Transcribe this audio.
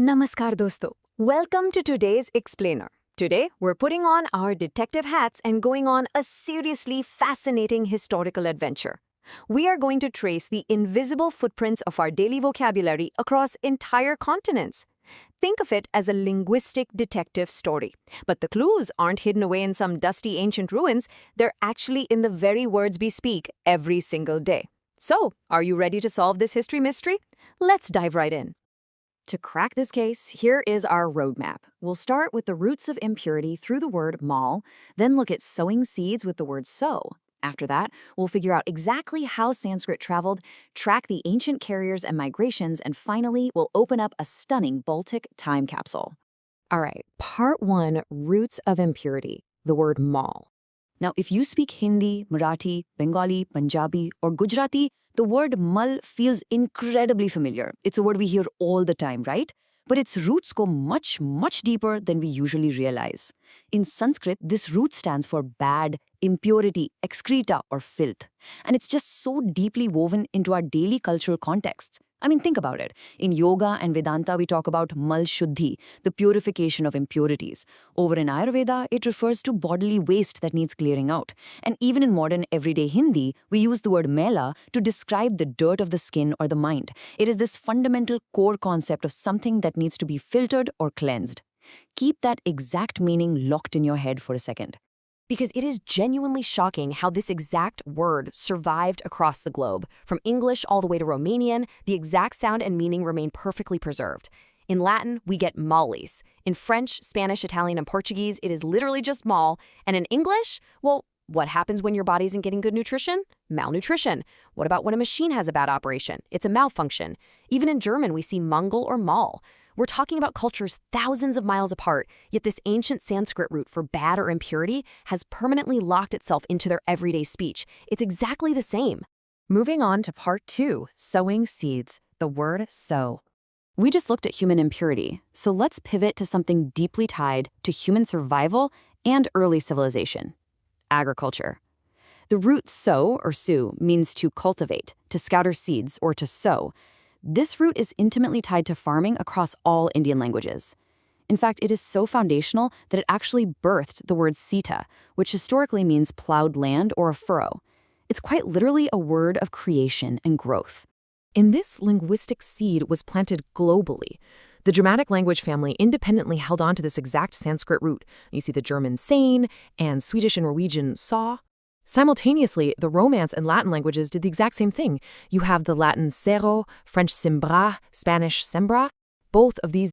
Namaskar dosto. Welcome to today's explainer. Today, we're putting on our detective hats and going on a seriously fascinating historical adventure. We are going to trace the invisible footprints of our daily vocabulary across entire continents. Think of it as a linguistic detective story. But the clues aren't hidden away in some dusty ancient ruins, they're actually in the very words we speak every single day. So, are you ready to solve this history mystery? Let's dive right in. To crack this case, here is our roadmap. We'll start with the roots of impurity through the word mal, then look at sowing seeds with the word sow. After that, we'll figure out exactly how Sanskrit traveled, track the ancient carriers and migrations, and finally, we'll open up a stunning Baltic time capsule. All right, part 1, roots of impurity, the word mal. Now, if you speak Hindi, Marathi, Bengali, Punjabi, or Gujarati, the word mal feels incredibly familiar. It's a word we hear all the time, right? But its roots go much, much deeper than we usually realize. In Sanskrit, this root stands for bad, impurity, excreta, or filth. And it's just so deeply woven into our daily cultural contexts. I mean, think about it. In yoga and Vedanta, we talk about mal shuddhi, the purification of impurities. Over in Ayurveda, it refers to bodily waste that needs clearing out. And even in modern everyday Hindi, we use the word mela to describe the dirt of the skin or the mind. It is this fundamental core concept of something that needs to be filtered or cleansed. Keep that exact meaning locked in your head for a second. Because it is genuinely shocking how this exact word survived across the globe. From English all the way to Romanian, the exact sound and meaning remain perfectly preserved. In Latin, we get mallis. In French, Spanish, Italian, and Portuguese, it is literally just mal. And in English, well, what happens when your body isn't getting good nutrition? Malnutrition. What about when a machine has a bad operation? It's a malfunction. Even in German, we see Mangel or mal. We're talking about cultures thousands of miles apart, yet this ancient Sanskrit root for bad or impurity has permanently locked itself into their everyday speech. It's exactly the same. Moving on to part 2, sowing seeds, the word sow. We just looked at human impurity, so let's pivot to something deeply tied to human survival and early civilization: agriculture. The root sow or su means to cultivate, to scatter seeds, or to sow. This root is intimately tied to farming across all Indian languages. In fact, it is so foundational that it actually birthed the word sita, which historically means plowed land or a furrow. It's quite literally a word of creation and growth. In this linguistic seed was planted globally. The Germanic language family independently held on to this exact Sanskrit root. You see the German sein and Swedish and Norwegian sa. Simultaneously, the Romance and Latin languages did the exact same thing. You have the Latin sero, French simbra, Spanish sembra. Both of these